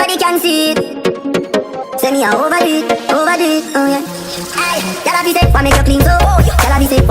Everybody can see it. Say me a overdo it, oh yeah. Aye, y'all be safe, make you clean so. Y'all be safe.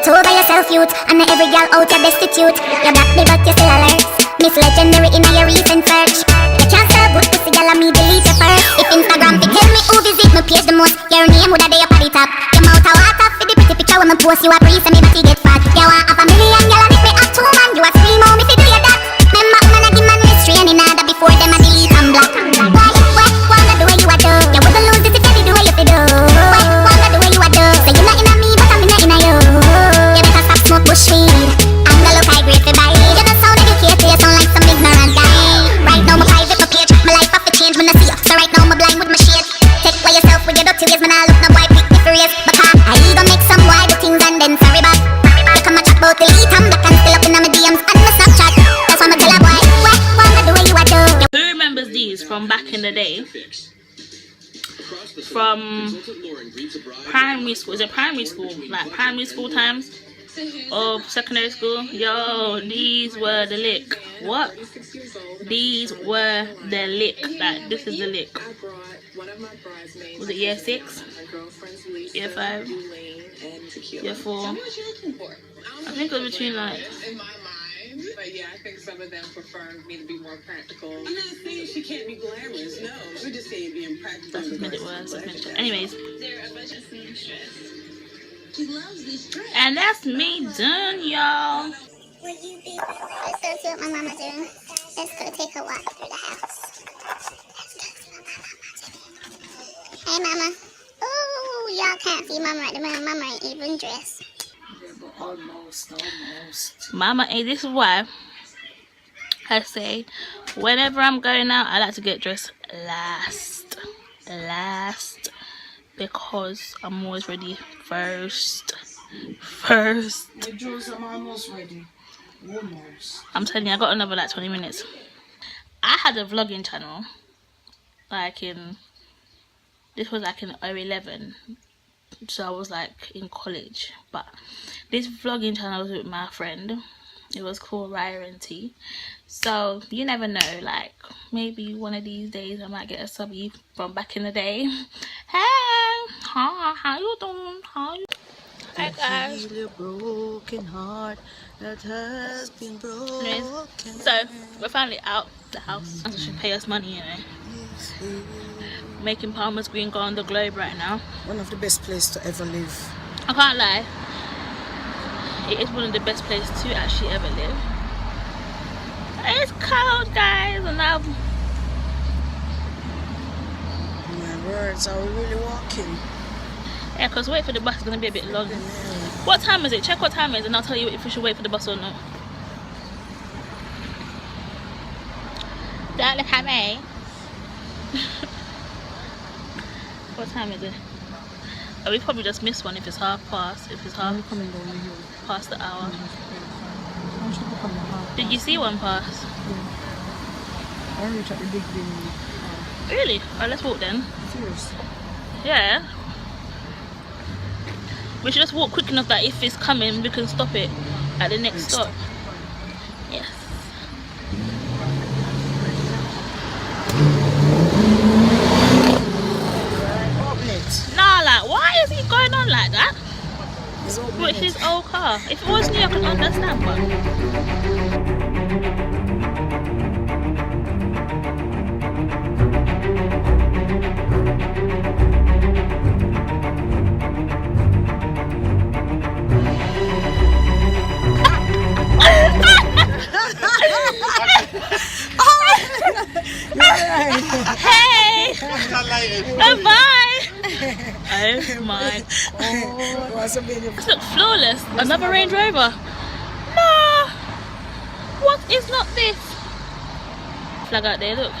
So by yourself, youth, and not every girl out your destitute. You're black, but you're still alert. Miss Legendary in your recent search. You can't sell good pussy, girl, and me delete your first. If Instagram to tell me who visit me page the most, your name would have be up at the top. Your mouth a water for the pretty picture when me post you a breeze and me body get fat. You want half a million, girl, and if me have 2 man, you a scream out me fi do your that. Remember, man, I give man mystery and in order before them a delete and block. Why, wanna do what you a do? You wouldn't lose this if you did the way you fi do. Why, wanna do what you a do? Say you not in a me, but I'm in a you. You better stop smoke bush weed. I'm gonna look high grade for buy. You don't sound educated, you sound like some ignorant guy. Right now my private my page, my life have to change when I see you. So right now my blind with my shade. Take away yourself with your dirty ways, man. I look no boy pick me for race. Because I either make some boy do things and then sorry back. You come and chat about the lead, I'm black and still up in my DMs and my Snapchat. That's why I'm tell a boy, what wanna do what you a do? Who remembers these from back in the day? From primary school? Is it primary school? Like primary school times? Or secondary school? Yo, these were the lick. What? These were the lick. Like, this is the lick. Was it year 6? Year 5? Year 4? I think it was between like... But yeah, I think some of them prefer me to be more practical. I'm not saying she can't be glamorous, no. We're just saying being practical. That's what it was. Anyways. They're a bunch of seamstress. She loves this dress. And that's me done, y'all. What you think? Let's go see what my mama doing. Let's go take a walk through the house. Let's go see what my mama doing. Hey, mama. Oh, y'all can't see mama at the moment. Mama ain't even dressed. Almost. Mama, hey, this is why I say whenever I'm going out, I like to get dressed last, because I'm always ready first. Jules, I'm almost ready. Almost. I'm telling you, I got another like 20 minutes. I had a vlogging channel, like this was like in 2011. So I was like in college, but this vlogging channel was with my friend. It was called Raya and T. So you never know, like maybe one of these days I might get a subby from back in the day. Hey, hi, how you doing? Hi guys. Feel a broken heart that has been broken. So we're finally out the house. They should pay us money, you know. Making Palmer's Green go on the globe right now. One of the best places to ever live. I can't lie, it is one of the best places to actually ever live. It's cold, guys, and now My words, are we really walking? yeah, because wait for the bus is gonna be a bit long. What time is it? Check what time it is and I'll tell you if we should wait for the bus or not. Don't look at me. What time is it? Oh, we probably just missed one if it's half past. If it's half Coming down the hill. past the hour. I'm sure we're coming half. Did you see one pass? Yeah. I reach at the big bin. Really? Oh, let's walk then. Serious. Yeah. We should just walk quick enough that if it's coming, we can stop it at the next stop. Yes. Nah, like, why is he going on like that? With his old car. If it was new, I could understand, but... Hey! Bye! Oh my god. This looks flawless. Another Range Rover. No! What is not this? Flag out there, look.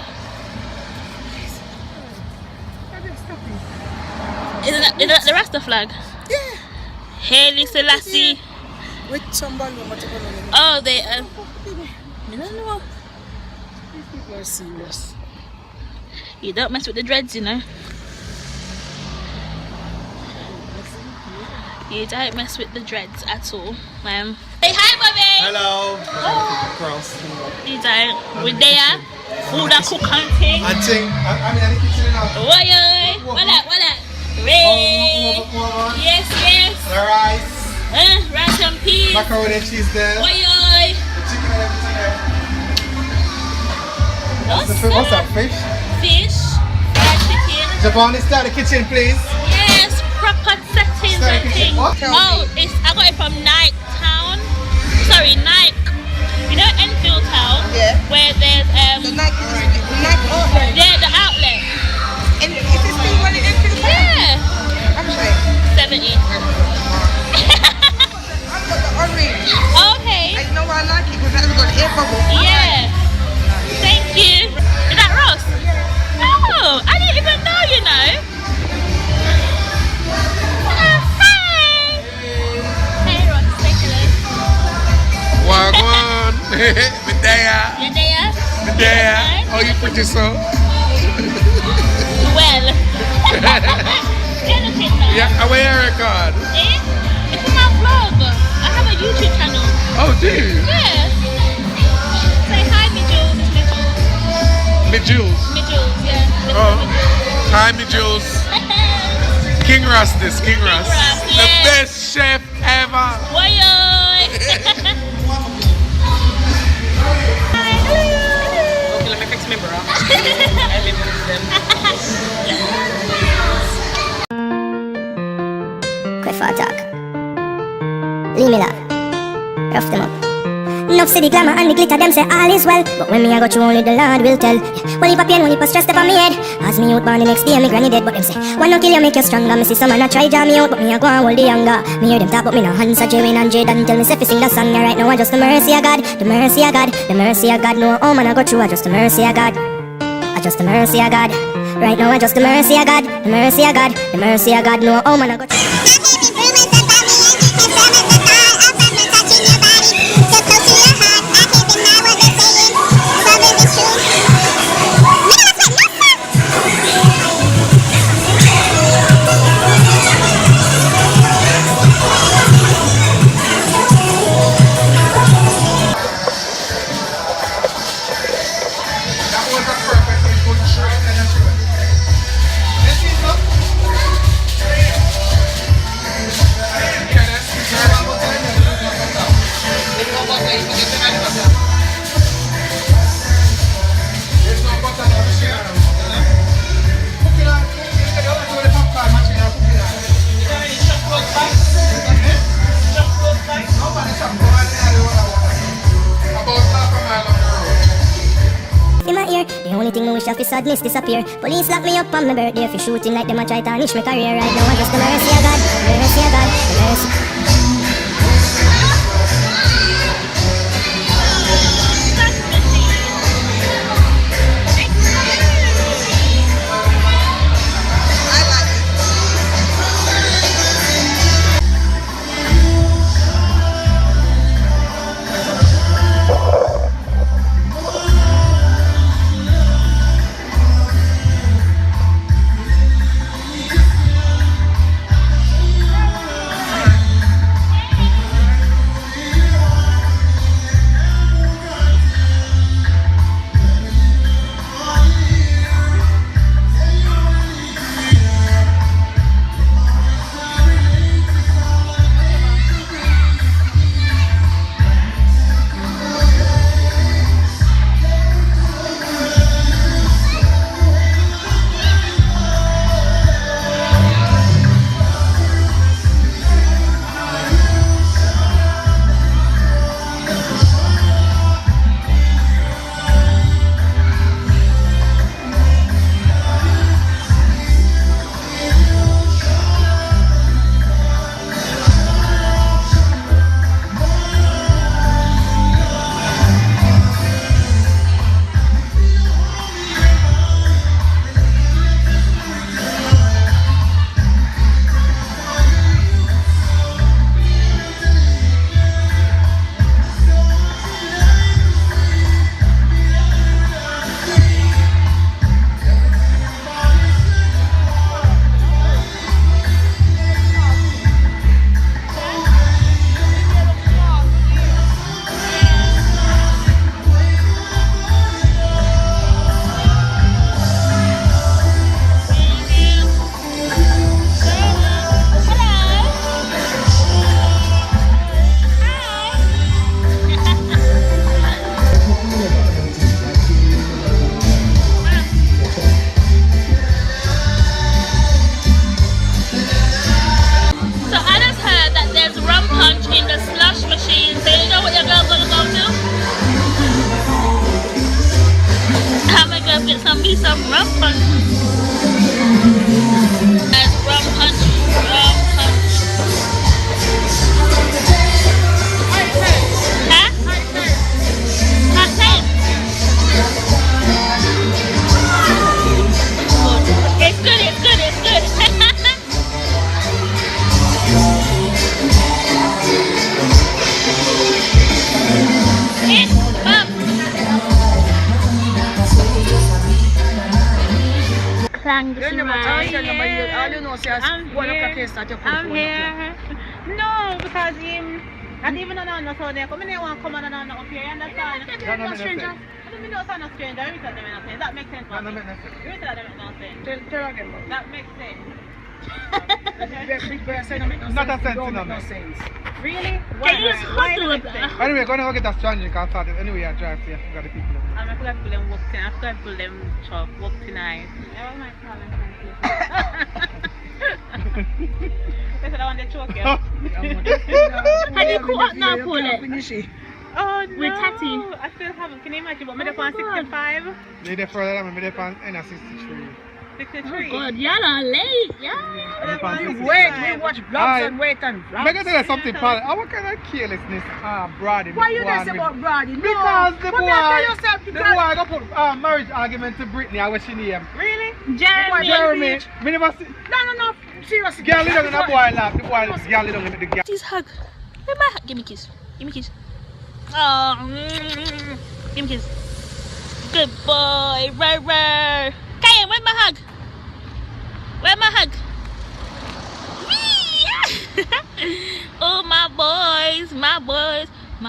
Isn't that the Rasta flag? Yeah. Haile Selassie. With some balloon. Oh, they I don't know. These people are serious. You don't mess with the dreads, you know. You don't mess with the dreads at all. Say hi, Bobby. Hello. Oh. You don't. We're there. food I cook and thing. And thing. I mean, in the kitchen now. What that? Ray. Yes. The rice. Rice and peas. Macaroni and cheese there. What The chicken and everything there. What's that, fish? Fish. Fried chicken. Javon, start the kitchen, please. Yes, proper settings Start and the kitchen. things. What? Oh, I got it from Nike Town. Sorry, Nike. You know Enfield Town? Yeah. Where there's The Nike outlet. yeah, the outlet. And is it still running in Enfield? Yeah. How much is it? 70. I've got the orange. Okay. I know why I like it because that's got air bubble. Yeah. Thank you. Is that Ross? Oh, I didn't even know, you know. Hi. Hey Ross, say hello. Wagwan. Medea. You there? Medea. Oh, you put this on? Well. Yeah, where you record? It's in my vlog. I have a YouTube channel. Oh, do you? Yeah. Say hi, Msjulzb. Msjulzb, yeah. Oh. Hi, Msjulzb. King Ross this, King Ross. The yes. best chef ever. Woyoy. Okay, let me fix my bra. I live with them. Quick for talk. Leave me love. Rough them up. Enough see the glamour and the glitter, them say all is well. But when me I go through, only the Lord will tell. One heap of pain, one heap of stress up on me head. As me out born the next day, me granny dead. But them say, one no kill you, make you stronger. Me see some man a try jam me out, but me a go and hold the younger. Me hear them talk, but me no answer Jerry and Jade. And tell me say fi sing that song, yeah, right now I just the mercy of God. The mercy of God, the mercy of God. No, oh man I go through, I just the mercy of God. I just the mercy of God. Right now I just the mercy of God. The mercy of God, the mercy of God. No, oh man I go through. That was a perfect input straight and a straight. Let's see some. There's no butter now, share. Cook it up. You don't do the popcorn machine now, cook it up. Nobody shop close by. About half a mile up the road. In my ear, the only thing I wish of is sadness disappear. Police lock me up on my birthday for shooting like them a try to tarnish my career. Right now I just the mercy of God, the mercy of God, the mercy. me some rum punch. That's rum punch. Rum punch. Huh? Same. It's good, it's good, it's good. Clang this right. All you know, say, I'm here. No, because him, and even on so they come in, want to come on and up here, you understand? No stranger. I don't know no stranger. Every time they make sense. That makes sense. Every time they make sense. Tell again, bro. That makes sense. Not a sense, no sense. Really? Can you just hustle with that? Anyway, go and get a stranger car started. Anyway, I drive to you. I got the people. I'm not going to them walk tonight. I'm going to pull them truck walk tonight. I my That's what I want to choke you. Have you caught up now, Paulette? Oh no! With Tatty. I still haven't. Can you imagine? But I'm on 65. They're further than me. They're on 63. 63. Oh God, y'all are late. Yeah. Wait, we watch vlogs and wait and vlogs. I'm going to tell you something, Paul. What kind of carelessness Brady? Why you not say about Brady? Because the boy, the boy got put marriage argument to Brittany. I wish she knew him. Really? Jeremy. Me never see. No. Seriously. Girl, little and a boy laugh. The boy, girl, little and the girl. This hug. Where my hug? Give me a kiss. Give me a kiss. Oh, give me a kiss. Good boy. Right. Kaya, where's my hug? Where's my hug? Oh, my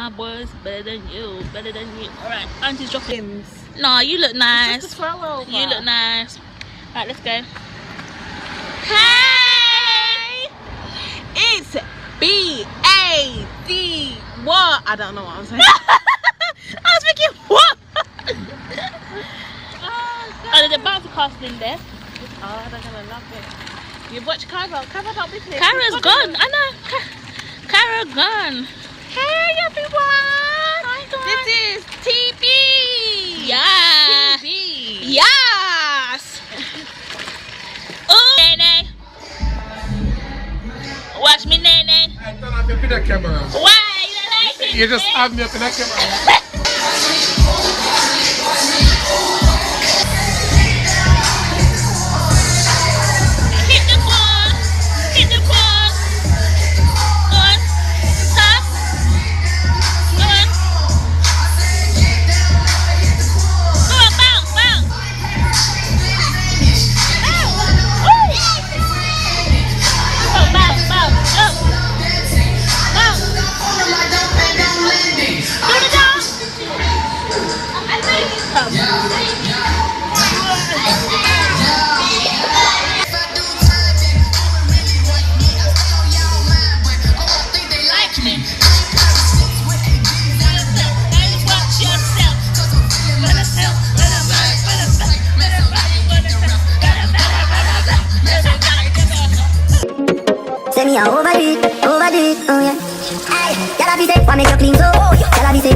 boys, better than you. Alright, Auntie's dropping. No, you look nice. You look nice. Alright, let's go. Hey! It's B-A-D. What? I don't know what I'm saying. I was thinking, what? Oh, there's a bouncy casting there. Oh, they're gonna love it. You watch Cara. Cara don't be playing. Cara's gone. I know. Cara gone. Hey everyone! Hi guys. This is TV. Yeah. TV. Yes. Oh, Nene. Watch me, Nene. I turn off your camera. Why? You don't like it? You just have me up in the camera. Say me a overdo it, oh yeah. Hey, y'all be say, why make you clean so? Y'all be say,